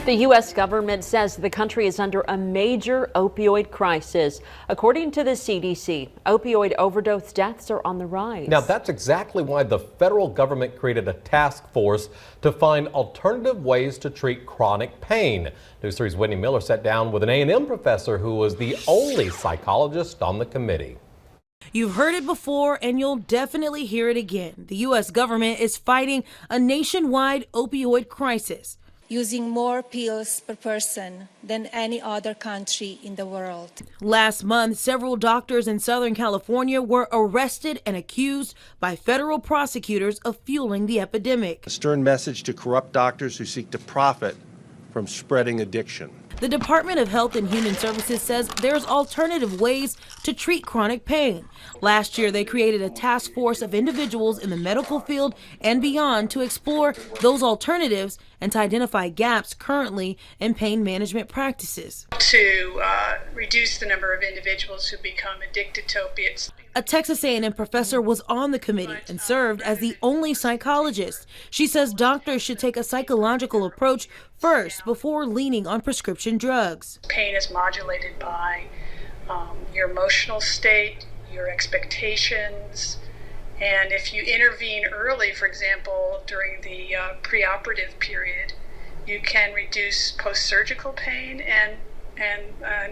The U.S. government says the country is under a major opioid crisis. According to the CDC, opioid overdose deaths are on the rise. Now, that's exactly why the federal government created a task force to find alternative ways to treat chronic pain. News 3's Whitney Miller sat down with an A&M professor who was the only psychologist on the committee. You've heard it before, and you'll definitely hear it again. The U.S. government is fighting a nationwide opioid crisis, using more pills per person than any other country in the world. Last month, several doctors in Southern California were arrested and accused by federal prosecutors of fueling the epidemic. A stern message to corrupt doctors who seek to profit from spreading addiction. The Department of Health and Human Services says there's alternative ways to treat chronic pain. Last year, they created a task force of individuals in the medical field and beyond to explore those alternatives and to identify gaps currently in pain management practices. To reduce the number of individuals who become addicted to opiates. A Texas A&M professor was on the committee and served as the only psychologist. She says doctors should take a psychological approach first before leaning on prescription drugs. Pain is modulated by your emotional state, your expectations, and if you intervene early, for example, during the preoperative period, you can reduce post-surgical pain and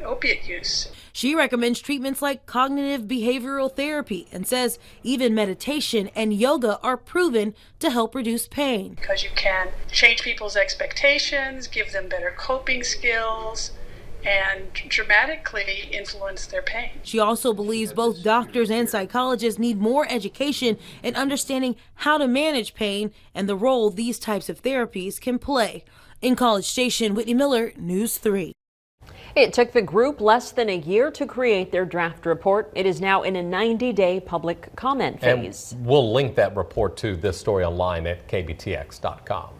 opiate use. She recommends treatments like cognitive behavioral therapy and says even meditation and yoga are proven to help reduce pain. Because you can change people's expectations, give them better coping skills, and dramatically influence their pain. She also believes both doctors and psychologists need more education in understanding how to manage pain and the role these types of therapies can play. In College Station, Whitney Miller, News 3. It took the group less than a year to create their draft report. It is now in a 90-day public comment phase. And we'll link that report to this story online at kbtx.com.